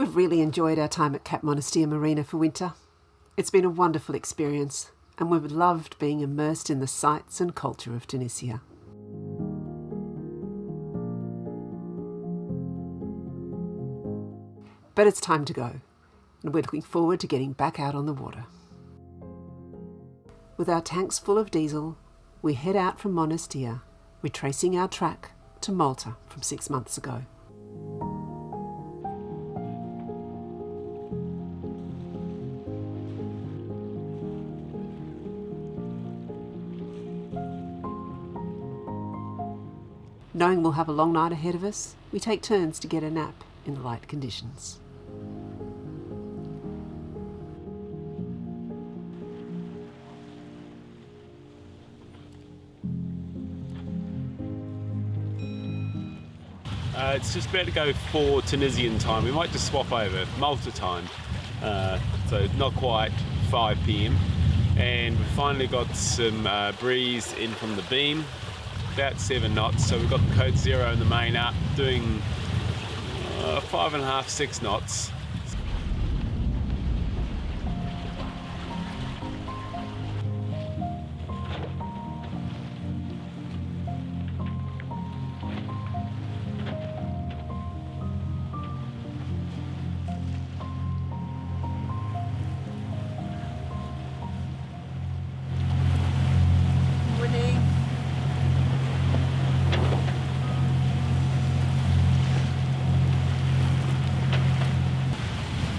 We've really enjoyed our time at Cap Monastir Marina for winter. It's been a wonderful experience, and we've loved being immersed in the sights and culture of Tunisia. But it's time to go, and we're looking forward to getting back out on the water. With our tanks full of diesel, we head out from Monastir, retracing our track to Malta from 6 months ago. Knowing we'll have a long night ahead of us, we take turns to get a nap in the light conditions. It's just about to go for Tunisian time. We might just swap over, Malta time. So not quite 5 p.m. And we've finally got some breeze in from the beam, about 7 knots. So we've got the code 0 in the main up, doing 5.5, 6 knots.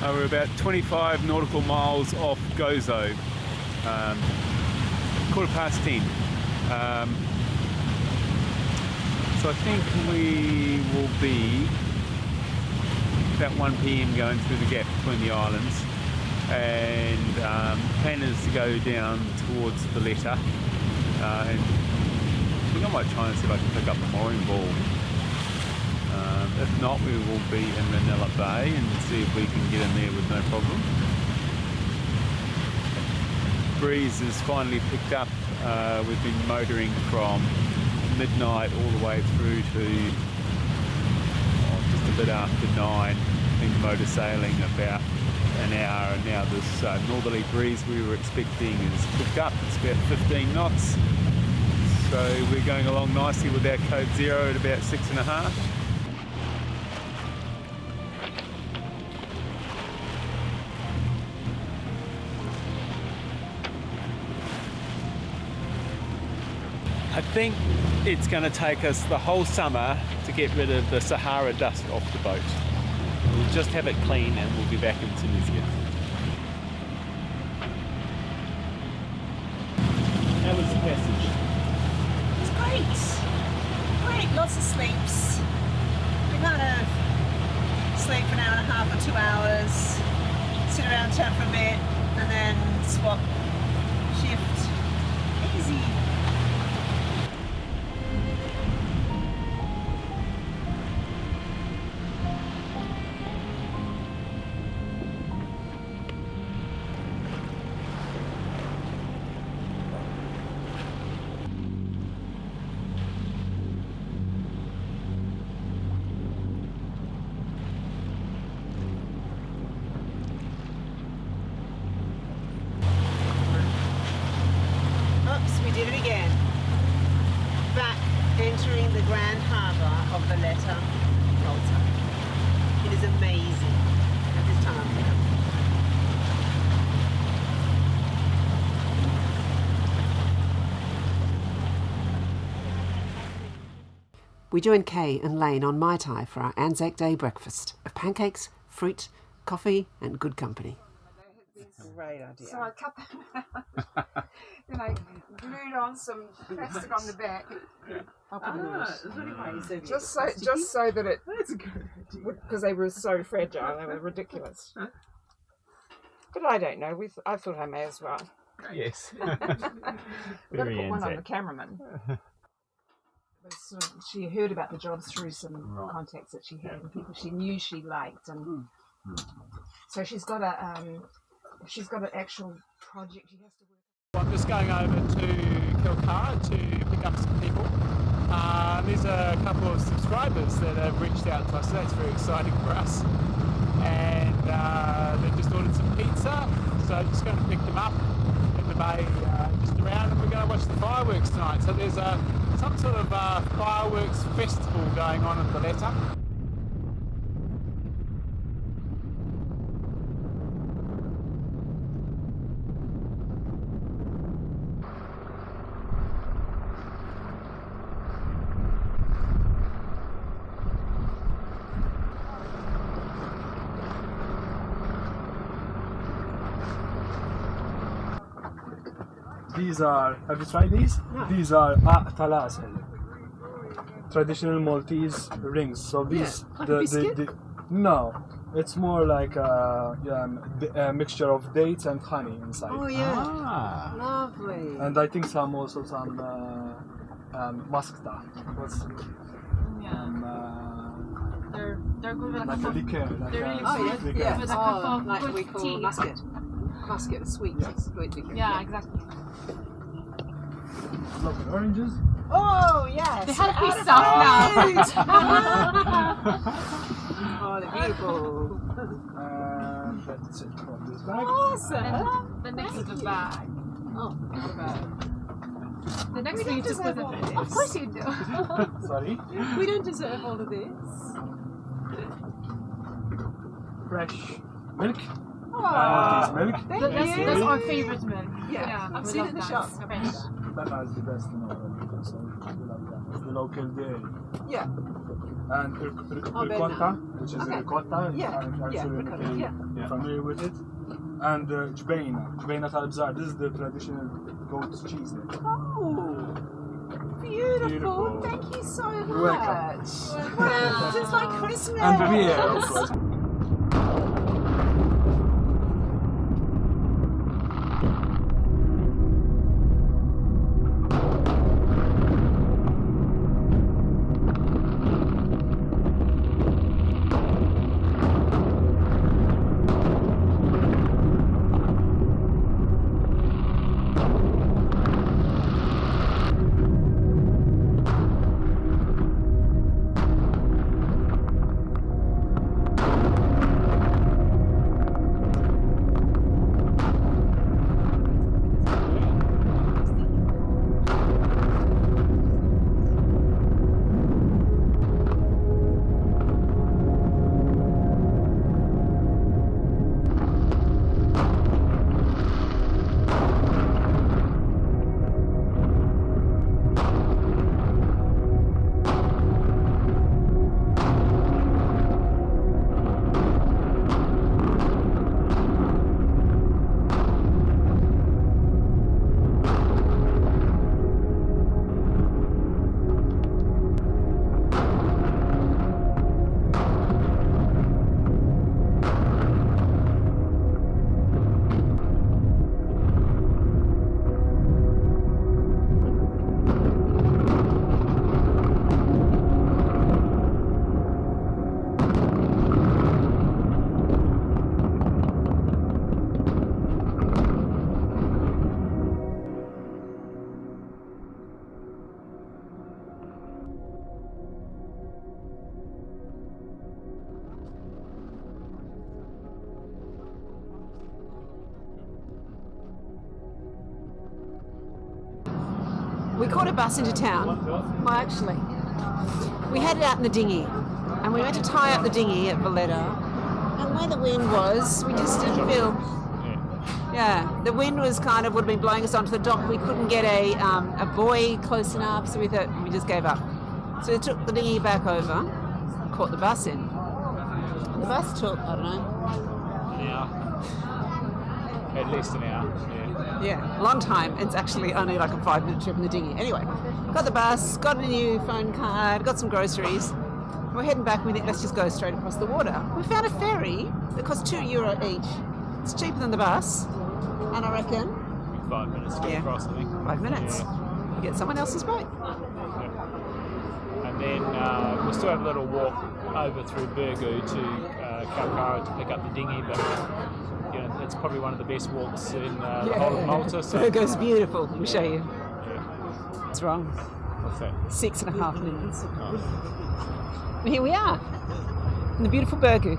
We're about 25 nautical miles off Gozo, 10:15. So I think we will be about 1 p.m. going through the gap between the islands, and plan is to go down towards Valletta, and I think I might try and see if I can pick up the mooring ball. If not, we will be in Ranilla Bay and see if we can get in there with no problem. Breeze has finally picked up. We've been motoring from midnight all the way through to just a bit after 9. Been motor sailing about an hour, and now this northerly breeze we were expecting is picked up. It's about 15 knots. So we're going along nicely with our code 0 at about 6.5. I think it's going to take us the whole summer to get rid of the Sahara dust off the boat. We'll just have it clean and we'll be back in Tunisia. How was the passage? It's great. Great, lots of sleeps. We kind of sleep for an hour and a half or 2 hours, sit around chat for a bit, and then swap shift. Easy. We did it again. Back entering the grand harbour of Valletta, Malta. It is amazing at this time. We join Kay and Lane on Mai Tai for our Anzac Day breakfast of pancakes, fruit, coffee and good company. Great idea. So I cut them out, then I glued on some plastic on the back. Just so that it, because they were so fragile, they were ridiculous. But I don't know. I thought I may as well. Yes. We've got to put one on the cameraman. She heard about the job through some contacts that she had and people she knew she liked, and so she's got an actual project she has to work on. I'm just going over to Kilcara to pick up some people. There's a couple of subscribers that have reached out to us, so that's very exciting for us. And they just ordered some pizza, so just going to pick them up in the bay just around, and we're going to watch the fireworks tonight. So there's some sort of fireworks festival going on at Valletta. These are, have you tried these? No. These are talas, traditional Maltese rings. So these, like a biscuit? no, it's more like a mixture of dates and honey inside. Oh yeah, Ah. lovely. And I think some maskta. What's They're good with a like cup a of liqueur? Like they're a really Oh sweet yeah, liqueur. yeah. With a cup Oh, of like good we call tea. musket. Musket, sweet, sweet liquor. Yeah, exactly. Lovely oranges. Oh, yes. They have to be soft Oh, they're beautiful. And that's it from this bag. Awesome. now. The next is the bag. Oh, what about? The next We thing you don't just put deserve all it. of Of this. course you do. Sorry. We don't deserve all of this. Fresh milk. Oh, Maltese milk. thank That's you. our favorite milk. Yeah, I've we seen love it in the that. shop. Fresh. That is the best in our region, so we love that. It's the local dairy. Yeah. And ricotta, which is Okay. ricotta. Yeah, I'm yeah, sure ricotta, you're yeah. familiar with it. And jbeina tal-bżar. This is the traditional goat cheese there. Oh, beautiful. Beautiful. Thank you so much. You're welcome. Wow, just like Christmas. And beer, of course. We caught a bus into town. Well, actually, we had it out in the dinghy, and we went to tie up the dinghy at Valletta. And where the wind was, we just didn't feel. Yeah, the wind was would have been blowing us onto the dock. We couldn't get a buoy close enough, so we thought we just gave up. So we took the dinghy back over, caught the bus in. The bus took, I don't know. An hour. At least an hour. Yeah. Yeah, a long time. It's actually only like a 5-minute trip in the dinghy. Anyway, got the bus, got a new phone card, got some groceries. We're heading back and we think let's just go straight across the water. We found a ferry that costs €2 each. It's cheaper than the bus, and I reckon 5 minutes to get Yeah. across, I think. 5 minutes. Yeah. You get someone else's boat. And then we'll still have a little walk over through Burgu to Calcara to pick up the dinghy, but you know, it's probably one of the best walks in the whole of Malta. So Burgo's beautiful. Let me show you. yeah. It's wrong. What's that? 6.5 minutes. Oh. And here we are, in the beautiful Burgu.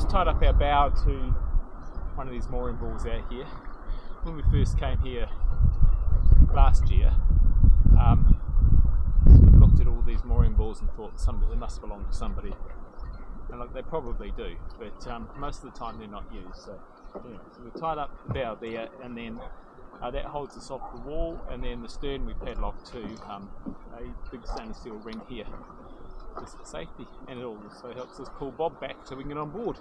just tied up our bow to one of these mooring balls out here. When we first came here last year, we looked at all these mooring balls and thought they must belong to somebody. And look, they probably do, but most of the time they're not used. So, anyway, so we tied up the bow there, and then that holds us off the wall, and then the stern we padlock to a big stainless steel ring here, just for safety, and it also helps us pull Bob back so we can get on board.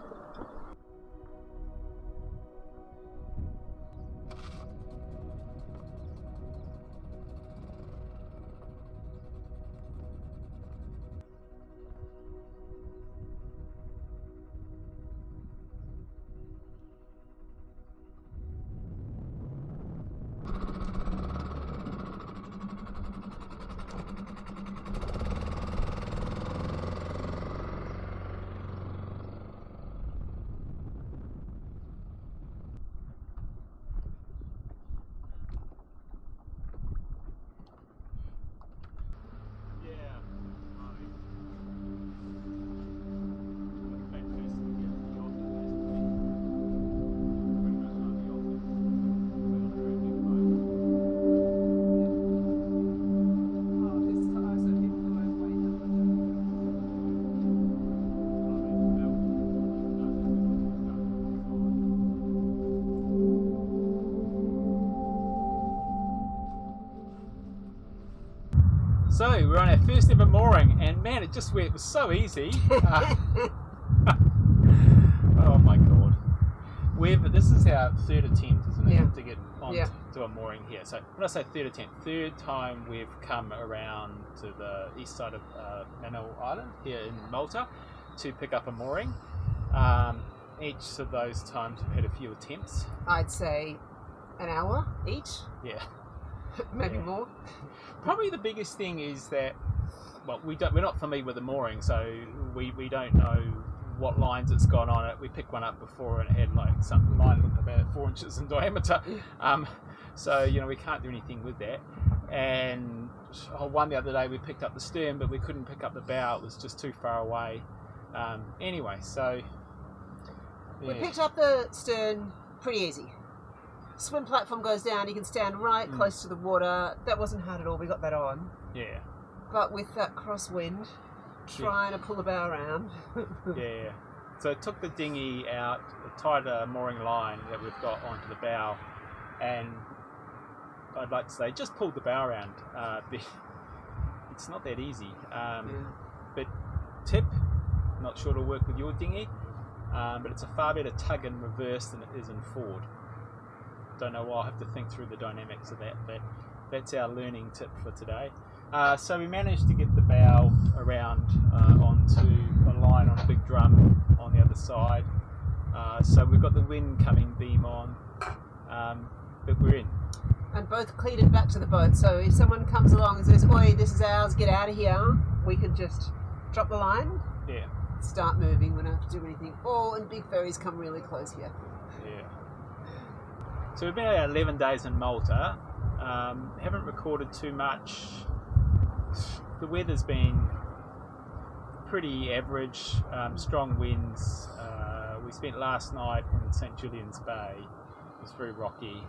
So we're on our first ever mooring, and man, it was so easy. Oh my god! This is our third attempt, isn't it, Yeah. to get on to a mooring here. So when I say third attempt, third time we've come around to the east side of Manil Island here in Malta to pick up a mooring. Each of those times we've had a few attempts. I'd say an hour each, Yeah. maybe more. Probably the biggest thing is that, well, we're not familiar with the mooring, so we don't know what lines it's got on it. We picked one up before and it had like some line about 4 inches in diameter. So we can't do anything with that. And one the other day we picked up the stern, but we couldn't pick up the bow. It was just too far away. Anyway, so We picked up the stern pretty easy. Swim platform goes down, you can stand right close to the water. That wasn't hard at all, we got that on. Yeah. But with that crosswind, trying to pull the bow around. Yeah. So it took the dinghy out, tied a mooring line that we've got onto the bow, and I'd like to say just pulled the bow around. It's not that easy. But tip, not sure it'll work with your dinghy, but it's a far better tug in reverse than it is in forward. Don't know why, I'll have to think through the dynamics of that, but that's our learning tip for today. So we managed to get the bow around onto a line on a big drum on the other side. So we've got the wind coming beam on, but we're in. And both cleated back to the boat, so if someone comes along and says, "Oi, this is ours, get out of here," we can just drop the line, start moving, we don't have to do anything. And big ferries come really close here. Yeah. So we've been out 11 days in Malta. Haven't recorded too much. The weather's been pretty average, strong winds. We spent last night in St. Julian's Bay. It was very rocky.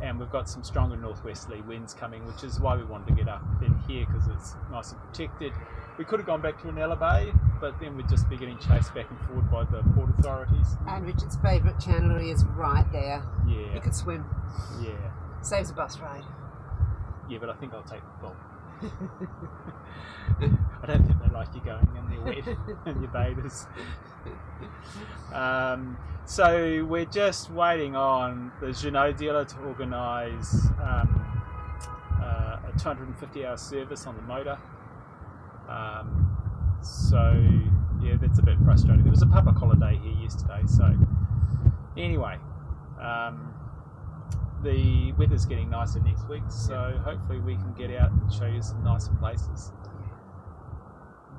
And we've got some stronger northwesterly winds coming, which is why we wanted to get up in here, because it's nice and protected. We could have gone back to Ranella Bay, but then we'd just be getting chased back and forward by the port authorities. And Richard's favourite channel is right there. Yeah. You could swim. Yeah. Saves a bus ride. Yeah, but I think I'll take the boat. I don't think they like you going in there wet and your bathers. So we're just waiting on the Jeannot dealer to organise a 250-hour service on the motor. So yeah, that's a bit frustrating. There was a public holiday here yesterday, so anyway, the weather's getting nicer next week, so hopefully we can get out and show you some nicer places.